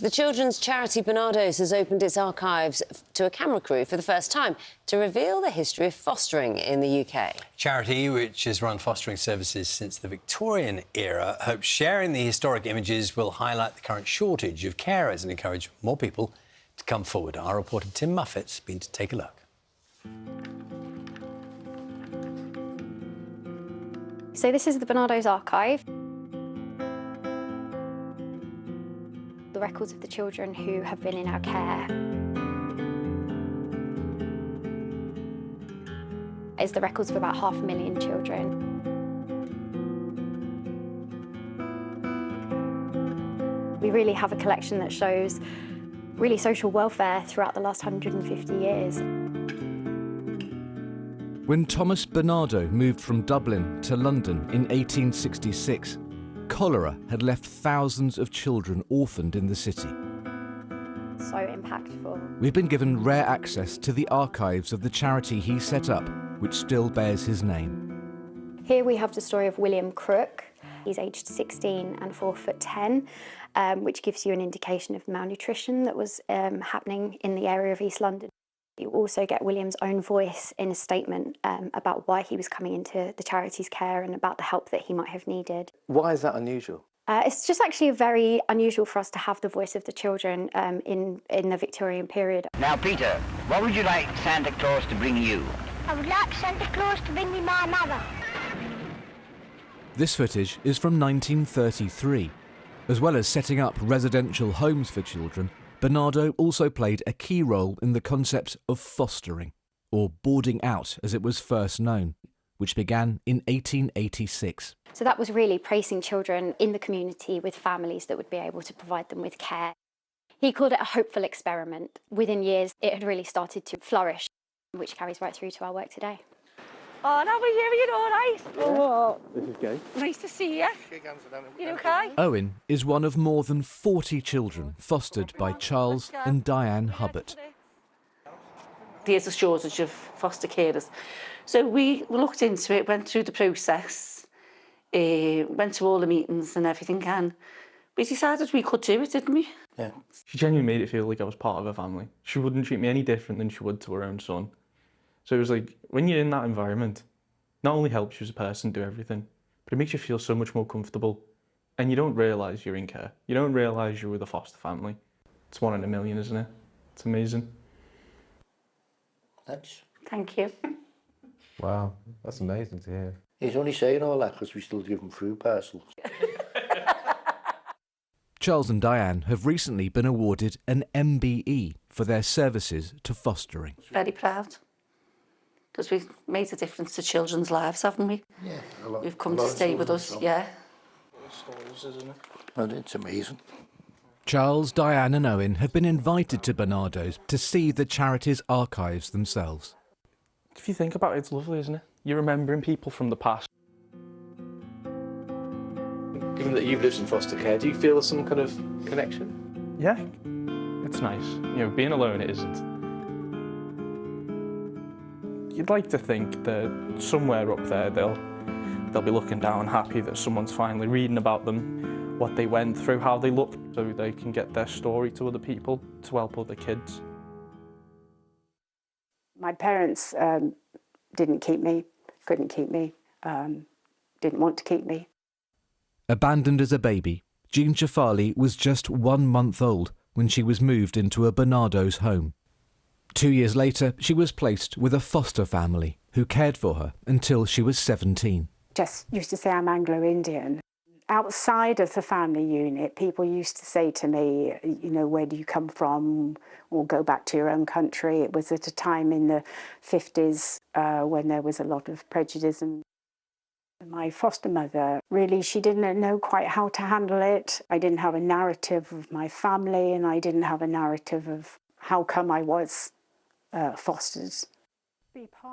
The children's charity Barnados has opened its archives to a camera crew for the first time to reveal the history of fostering in the UK. Charity, which has run fostering services since the Victorian era, hopes sharing the historic images will highlight the current shortage of carers and encourage more people to come forward. Our reporter Tim Muffett's been to take a look. So this is the Barnados archive. The records of the children who have been in our care. Is the records of about 500,000 children. We really have a collection that shows really social welfare throughout the last 150 years. When Thomas Barnardo moved from Dublin to London in 1866, cholera had left thousands of children orphaned in the city. So impactful. We've been given rare access to the archives of the charity he set up, which still bears his name. Here we have the story of William Crook. He's aged 16 and 4'10", which gives you an indication of malnutrition that was happening in the area of East London. You also get William's own voice in a statement about why he was coming into the charity's care and about the help that he might have needed. Why is that unusual? It's just actually very unusual for us to have the voice of the children in the Victorian period. Now, Peter, what would you like Santa Claus to bring you? I would like Santa Claus to bring me my mother. This footage is from 1933. As well as setting up residential homes for children, Barnado also played a key role in the concept of fostering, or boarding out as it was first known, which began in 1886. So that was really placing children in the community with families that would be able to provide them with care. He called it a hopeful experiment. Within years, it had really started to flourish, which carries right through to our work today. Oh, now you're all right. Oh, This is gay. nice to see you. You okay? Owen is one of more than 40 children fostered by Charles and Diane Hubbard. There's a shortage of foster carers. So we looked into it, went through the process, went to all the meetings and everything, and we decided we could do it, didn't we? Yeah. She genuinely made it feel like I was part of her family. She wouldn't treat me any different than she would to her own son. So it was like, when you're in that environment, not only helps you as a person do everything, but it makes you feel so much more comfortable. And you don't realise you're in care. You don't realise you're with a foster family. It's 1 in a million, isn't it? It's amazing. Thanks. Thank you. Wow, that's amazing to hear. He's only saying all that because we still give him food parcels. Charles and Diane have recently been awarded an MBE for their services to fostering. Very proud. Because we've made a difference to children's lives, haven't we? Yeah. We've come to stay with us, yeah. And it's amazing. Charles, Diane and Owen have been invited to Barnados to see the charity's archives themselves. If you think about it, it's lovely, isn't it? You're remembering people from the past. Given that you've lived in foster care, do you feel some kind of connection? Yeah, it's nice. You know, being alone, it isn't. You'd like to think that somewhere up there they'll be looking down happy that someone's finally reading about them, what they went through, how they looked, so they can get their story to other people to help other kids. My parents didn't keep me, couldn't keep me, didn't want to keep me. Abandoned as a baby, Jean Jafali was just 1 month old when she was moved into a Barnados home. 2 years later, she was placed with a foster family who cared for her until she was 17. Just used to say I'm Anglo-Indian. Outside of the family unit, people used to say to me, you know, where do you come from? Or go back to your own country. It was at a time in the 50s when there was a lot of prejudice. And my foster mother, really, she didn't know quite how to handle it. I didn't have a narrative of my family, and I didn't have a narrative of how come I was fostered.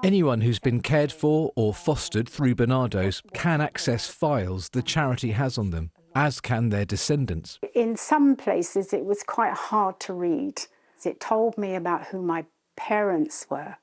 Anyone who's been cared for or fostered through Barnados can access files the charity has on them, as can their descendants. In some places it was quite hard to read. It told me about who my parents were.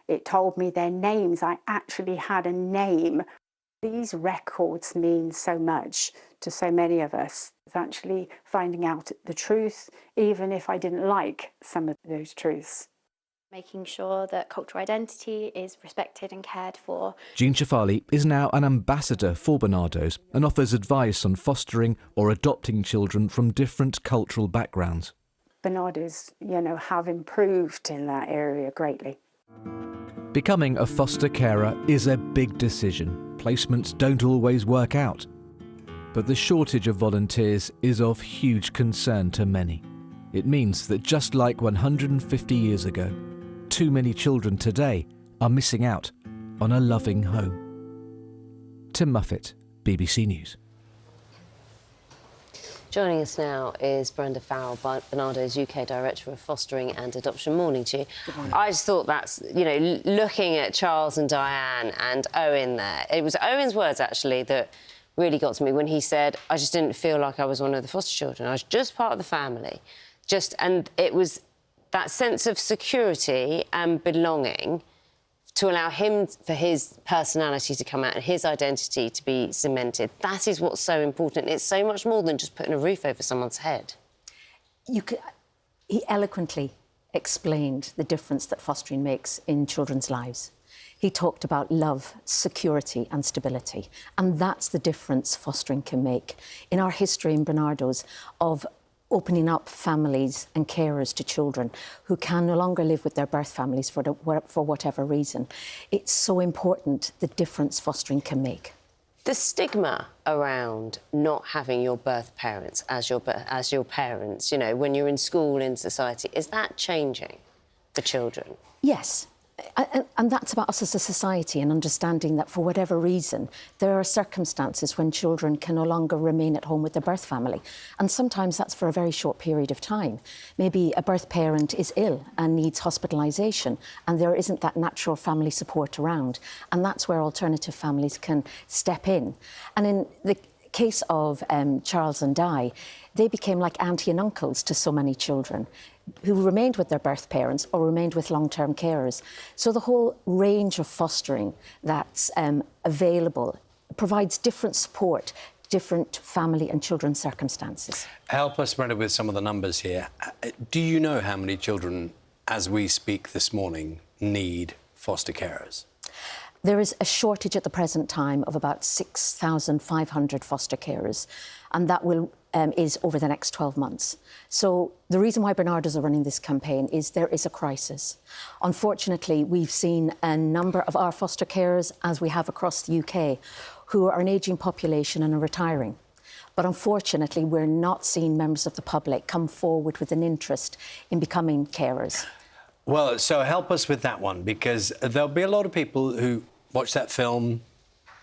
It told me their names. I actually had a name. These records mean so much to so many of us. It's actually finding out the truth, even if I didn't like some of those truths. Making sure that cultural identity is respected and cared for. Jean Shafali is now an ambassador for Barnados and offers advice on fostering or adopting children from different cultural backgrounds. Barnados, have improved in that area greatly. Becoming a foster carer is a big decision. Placements don't always work out. But the shortage of volunteers is of huge concern to many. It means that just like 150 years ago, too many children today are missing out on a loving home. Tim Muffet, BBC News. Joining us now is Brenda Farrell, Barnado's UK Director of Fostering and Adoption. Morning to you. I just thought that's, looking at Charles and Diane and Owen there, it was Owen's words, actually, that really got to me when he said, I just didn't feel like I was one of the foster children. I was just part of the family. And it was that sense of security and belonging to allow him, for his personality to come out and his identity to be cemented. That is what's so important. It's so much more than just putting a roof over someone's head. He eloquently explained the difference that fostering makes in children's lives. He talked about love, security and stability. And that's the difference fostering can make. In our history in Barnados of opening up families and carers to children who can no longer live with their birth families for whatever reason. It's so important the difference fostering can make. The stigma around not having your birth parents as your parents, when you're in school, in society, is that changing for children? Yes. And that's about us as a society and understanding that for whatever reason, there are circumstances when children can no longer remain at home with their birth family. And sometimes that's for a very short period of time. Maybe a birth parent is ill and needs hospitalisation and there isn't that natural family support around. And that's where alternative families can step in. And in the case of Charles and Di, they became like auntie and uncles to so many children who remained with their birth parents or remained with long-term carers. So the whole range of fostering that's available provides different support, different family and children's circumstances. Help us, Brenda, with some of the numbers here. Do you know how many children, as we speak this morning, need foster carers? There is a shortage at the present time of about 6,500 foster carers, and that is over the next 12 months. So the reason why Barnados are running this campaign is there is a crisis. Unfortunately, we've seen a number of our foster carers, as we have across the UK, who are an ageing population and are retiring. But unfortunately, we're not seeing members of the public come forward with an interest in becoming carers. Well, so help us with that one, because there'll be a lot of people who watch that film,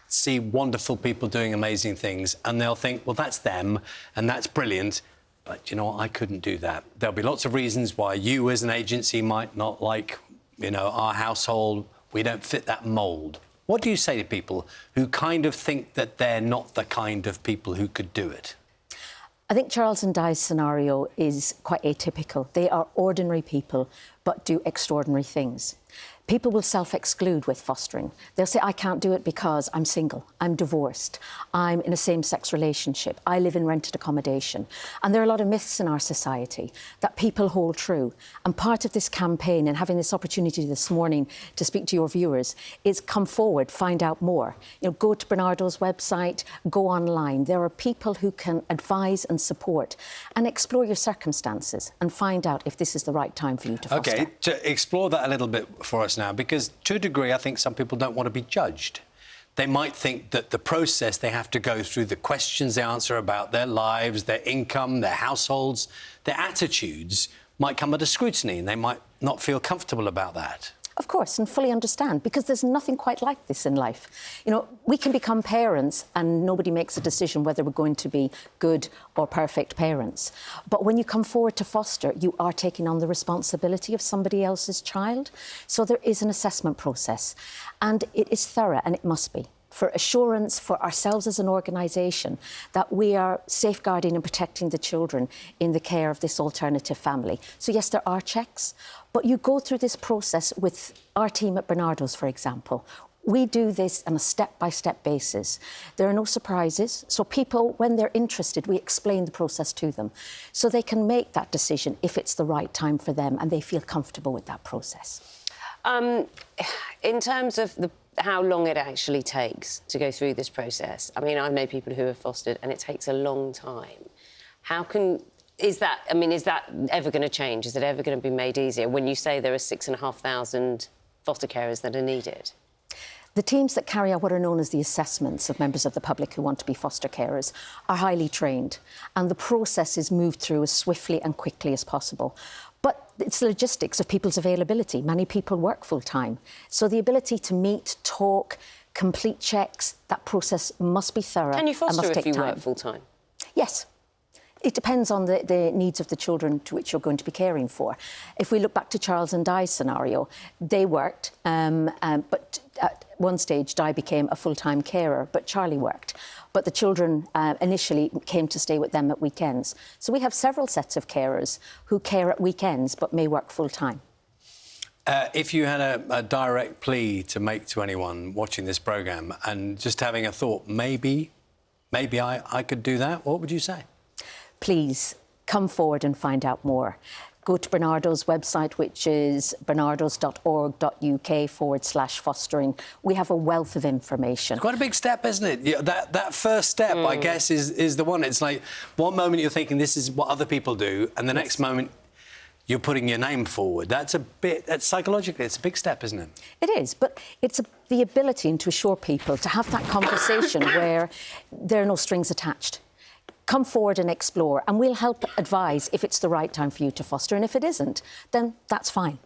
see wonderful people doing amazing things, and they'll think, well, that's them, and that's brilliant, but you know what, I couldn't do that. There'll be lots of reasons why you as an agency might not like, our household. We don't fit that mould. What do you say to people who kind of think that they're not the kind of people who could do it? I think Charles and Di's scenario is quite atypical. They are ordinary people, but do extraordinary things. People will self-exclude with fostering. They'll say, I can't do it because I'm single, I'm divorced, I'm in a same-sex relationship, I live in rented accommodation. And there are a lot of myths in our society that people hold true. And part of this campaign and having this opportunity this morning to speak to your viewers is come forward, find out more. Go to Barnado's website, go online. There are people who can advise and support and explore your circumstances and find out if this is the right time for you to foster. OK, to explore that a little bit for us now, because to a degree I think some people don't want to be judged. They might think that the process they have to go through, the questions they answer about their lives, their income, their households, their attitudes might come under scrutiny and they might not feel comfortable about that. Of course, and fully understand, because there's nothing quite like this in life. We can become parents and nobody makes a decision whether we're going to be good or perfect parents. But when you come forward to foster, you are taking on the responsibility of somebody else's child. So there is an assessment process, and it is thorough, and it must be, for assurance for ourselves as an organisation that we are safeguarding and protecting the children in the care of this alternative family. So yes, there are checks, but you go through this process with our team at Barnados, for example. We do this on a step-by-step basis. There are no surprises. So people, when they're interested, we explain the process to them so they can make that decision if it's the right time for them and they feel comfortable with that process. In terms of how long it actually takes to go through this process, I mean, I know people who have fostered and it takes a long time. Is that ever going to change? Is it ever going to be made easier when you say there are 6,500 foster carers that are needed? The teams that carry out what are known as the assessments of members of the public who want to be foster carers are highly trained, and the process is moved through as swiftly and quickly as possible. But it's the logistics of people's availability. Many people work full-time. So the ability to meet, talk, complete checks, that process must be thorough. Can you foster if you work full-time? Yes. It depends on the needs of the children to which you're going to be caring for. If we look back to Charles and Di's scenario, they worked, but at one stage Di became a full-time carer, but Charlie worked. But the children initially came to stay with them at weekends. So we have several sets of carers who care at weekends but may work full-time. If you had a direct plea to make to anyone watching this programme and just having a thought, maybe I could do that, what would you say? Please come forward and find out more. Go to Barnado's website, which is barnados.org.uk/fostering. We have a wealth of information. It's quite a big step, isn't it? Yeah, that first step, I guess, is the one. It's like one moment you're thinking this is what other people do, and the next moment you're putting your name forward. That's psychologically, it's a big step, isn't it? It is, but it's the ability to assure people to have that conversation where there are no strings attached. Come forward and explore, and we'll help advise if it's the right time for you to foster, and if it isn't, then that's fine.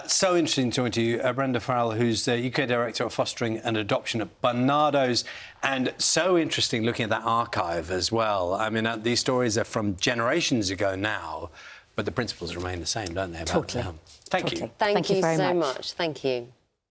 So interesting talking to you, Brenda Farrell, who's the UK Director of Fostering and Adoption at Barnados, and so interesting looking at that archive as well. I mean, these stories are from generations ago now, but the principles remain the same, don't they? Totally. Thank you. Thank you very so much. much. Thank you.